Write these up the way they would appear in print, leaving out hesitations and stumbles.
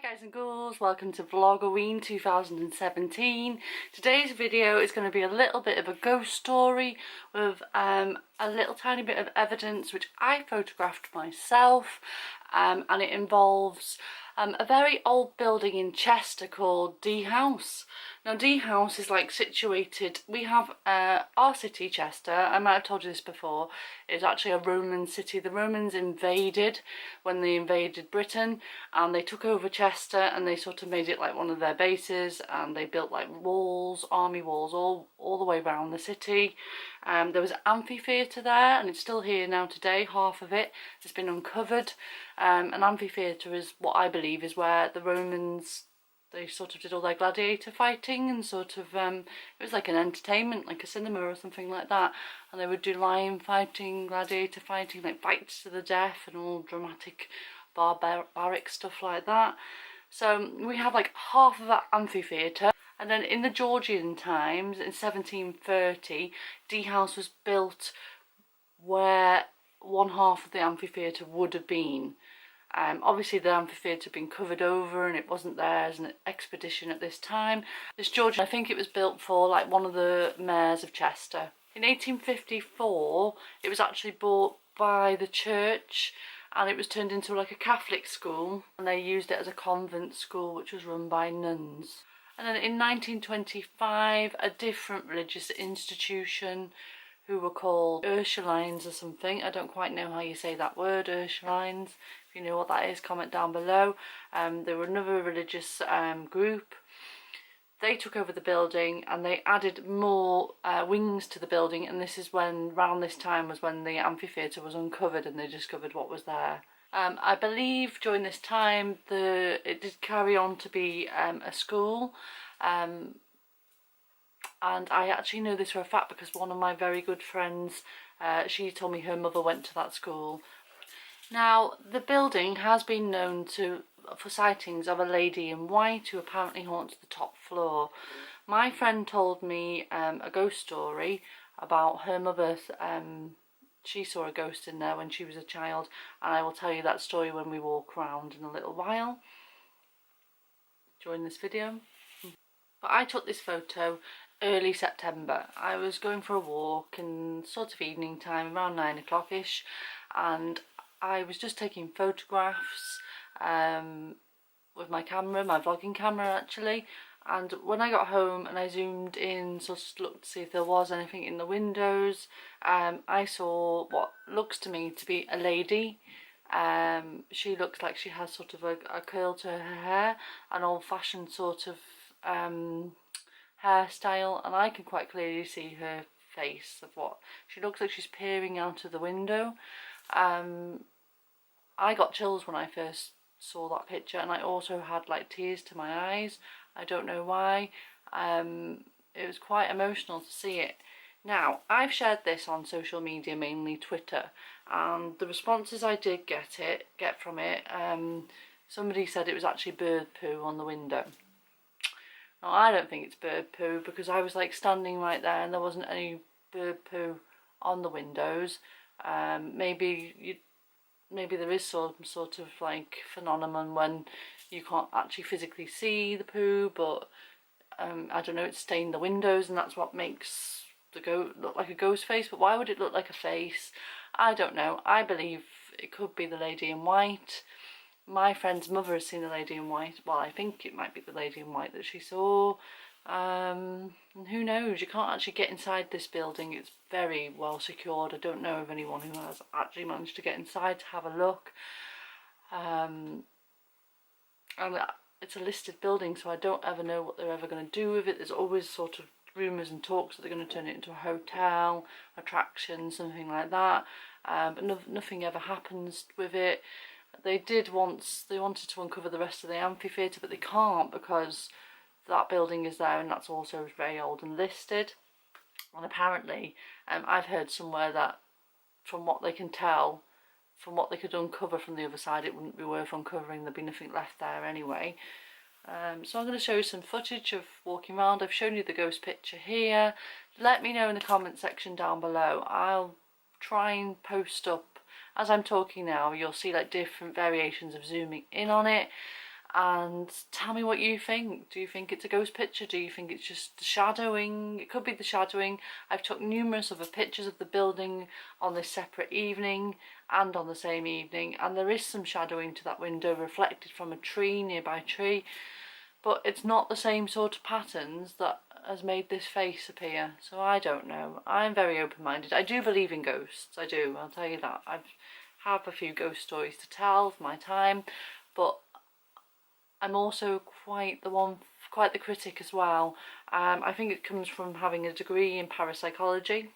Hi guys and girls, welcome to vlogoween 2017. Today's video is going to be a little bit of a ghost story with a little tiny bit of evidence which I photographed myself, and it involves a very old building in Chester called D House. Now D House is like situated, we have our city Chester, I might have told you this before, is actually a Roman city. The Romans invaded when they invaded Britain and they took over Chester and they sort of made it like one of their bases, and they built like walls, army walls all the way around the city. There was an amphitheatre there and it's still here now today, half of it has been uncovered. An amphitheatre is what I believe is where the Romans, they sort of did all their gladiator fighting and sort of, it was like an entertainment, like a cinema or something like that. And they would do lion fighting, gladiator fighting, like fights to the death and all dramatic barbaric stuff like that. So we have like half of that amphitheatre. And then in the Georgian times, in 1730, D House was built where one half of the amphitheatre would have been. Obviously the amphitheatre had been covered over and it wasn't there as an expedition at this time. This Georgian, I think it was built for like one of the mayors of Chester. In 1854 it was actually bought by the church and it was turned into like a Catholic school, and they used it as a convent school which was run by nuns. And then in 1925 a different religious institution who were called Ursulines or something, I don't quite know how you say that word, Ursulines. If you know what that is, comment down below. They were another religious group. They took over the building and they added more wings to the building, and this is when, around this time was when the amphitheatre was uncovered and they discovered what was there. I believe during this time it did carry on to be a school, and I actually know this for a fact because one of my very good friends, she told me her mother went to that school. Now the building has been known for sightings of a lady in white who apparently haunts the top floor. My friend told me a ghost story about her mother. She saw a ghost in there when she was a child, and I will tell you that story when we walk around in a little while during this video. But I took this photo early September. I was going for a walk in sort of evening time, around 9 o'clock-ish, and I was just taking photographs with my camera, my vlogging camera actually. And when I got home and I zoomed in, sort of looked to see if there was anything in the windows, I saw what looks to me to be a lady. She looks like she has sort of a curl to her hair, an old-fashioned sort of hairstyle, and I can quite clearly see her face of what she looks like. She's peering out of the window. I got chills when I first saw that picture, and I also had like tears to my eyes. I don't know why. It was quite emotional to see it. Now, I've shared this on social media, mainly Twitter, and the responses I did get from it, somebody said it was actually bird poo on the window. Now, I don't think it's bird poo because I was like standing right there and there wasn't any bird poo on the windows. Maybe there is some sort of like phenomenon when you can't actually physically see the poo, but I don't know, it's stained the windows and that's what makes the goat look like a ghost face. But why would it look like a face? I don't know. I believe it could be the lady in white. My friend's mother has seen the lady in white. Well, I think it might be the lady in white that she saw. And who knows, you can't actually get inside this building. It's very well secured. I don't know of anyone who has actually managed to get inside to have a look. And it's a listed building, so I don't ever know what they're ever going to do with it. There's always sort of rumours and talks that they're going to turn it into a hotel, attraction, something like that. But nothing ever happens with it. They wanted to uncover the rest of the amphitheatre, but they can't because that building is there and that's also very old and listed. And apparently I've heard somewhere that from what they can tell, from what they could uncover from the other side, it wouldn't be worth uncovering. There'd be nothing left there anyway. So I'm going to show you some footage of walking around. I've shown you the ghost picture here. Let me know in the comment section down below. I'll try and post up, as I'm talking now, you'll see like different variations of zooming in on it. and tell me what you think. Do you think it's a ghost picture? Do you think it's just the shadowing? It could be the shadowing. I've took numerous other pictures of the building on this separate evening and on the same evening, and there is some shadowing to that window reflected from a tree, nearby tree, but it's not the same sort of patterns that has made this face appear. So I don't know. I'm very open-minded. I do believe in ghosts, I do, I'll tell you that. I have a few ghost stories to tell of my time, but I'm also quite the critic as well. I think it comes from having a degree in parapsychology.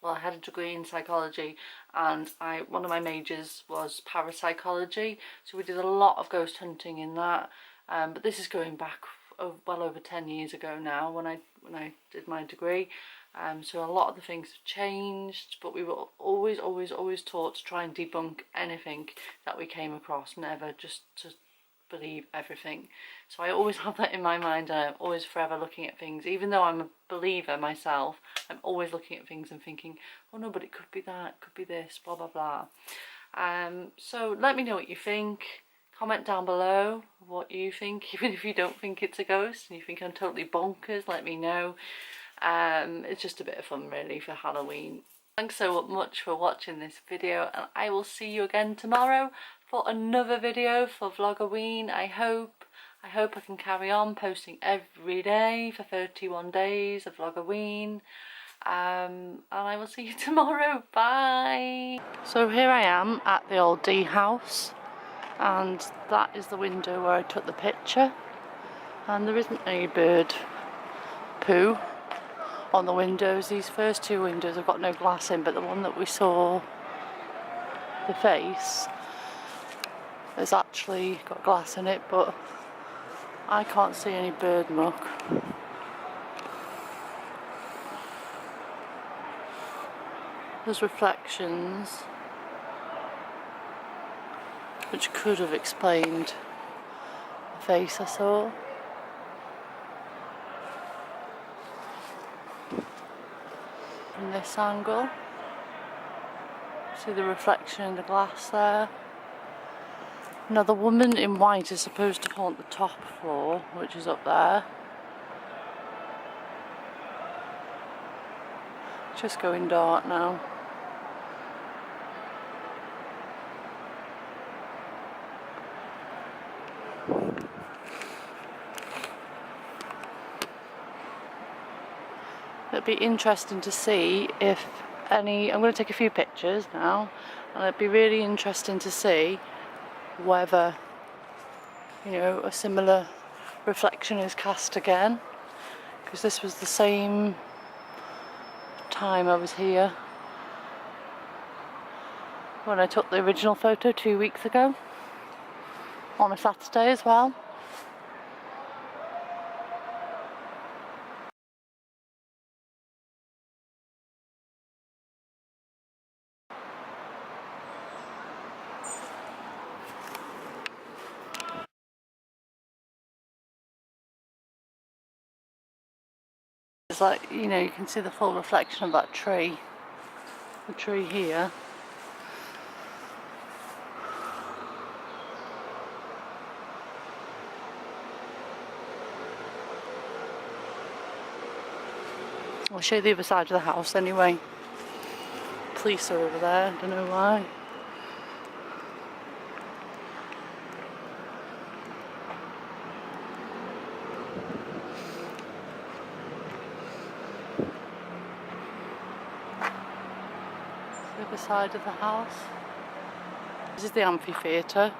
Well, I had a degree in psychology, and one of my majors was parapsychology, so we did a lot of ghost hunting in that. But this is going back well over 10 years ago now, when I did my degree. So a lot of the things have changed, but we were always taught to try and debunk anything that we came across, never just to believe everything. So I always have that in my mind, and I'm always forever looking at things. Even though I'm a believer myself, I'm always looking at things and thinking, oh no, but it could be that, it could be this, blah blah blah. So let me know what you think. Comment down below what you think, even if you don't think it's a ghost and you think I'm totally bonkers, let me know. It's just a bit of fun really for Halloween. Thanks so much for watching this video, and I will see you again tomorrow for another video for vlogoween. I hope I can carry on posting every day for 31 days of vlogoween. And I will see you tomorrow. Bye. So here I am at the old D house, and that is the window where I took the picture, and there isn't any bird poo on the windows. These first two windows have got no glass in, but the one that we saw the face has actually got glass in it, but I can't see any bird muck. There's reflections which could have explained the face I saw. From this angle, see the reflection in the glass there. Now the woman in white is supposed to haunt the top floor, which is up there. It's just going dark now. It'd be interesting to see if any, I'm going to take a few pictures now, and it'd be really interesting to see whether, you know, a similar reflection is cast again, because this was the same time I was here when I took the original photo 2 weeks ago, on a Saturday as well. It's like, you know, you can see the full reflection of that tree, the tree here. I'll show you the other side of the house anyway. Police are over there, don't know why. The other side of the house. This is the amphitheatre,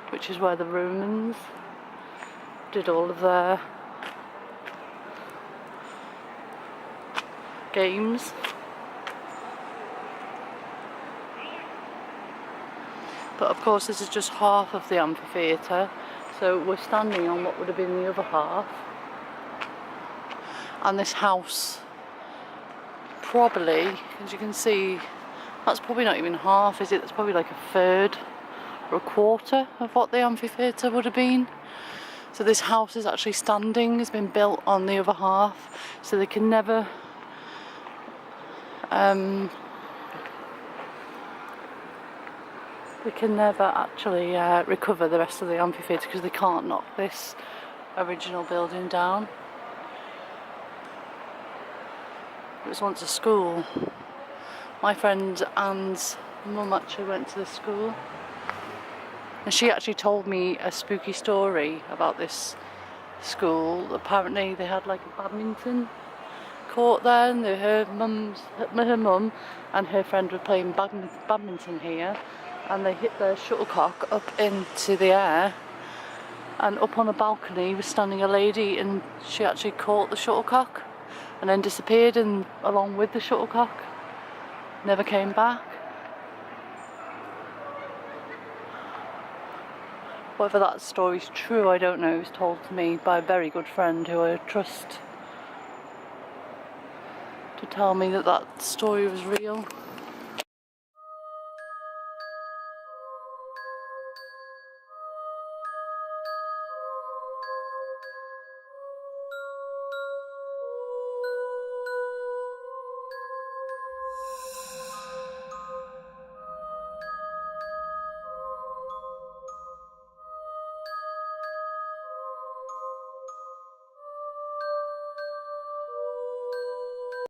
which is where the Romans did all of their games. But of course this is just half of the amphitheatre, so we're standing on what would have been the other half. And this house, probably, as you can see, that's probably not even half, is it? That's probably like a third or a quarter of what the amphitheatre would have been. So this house is actually standing, has been built on the other half, so they can never they can never actually recover the rest of the amphitheatre because they can't knock this original building down. It was once a school. My friend Anne's mum actually went to the school, and she actually told me a spooky story about this school. Apparently they had like a badminton court there, and her mum and her friend were playing badminton here, and they hit their shuttlecock up into the air, and up on a balcony was standing a lady, and she actually caught the shuttlecock and then disappeared, and along with the shuttlecock never came back. Whether that story's true, I don't know. It was told to me by a very good friend who I trust to tell me that that story was real.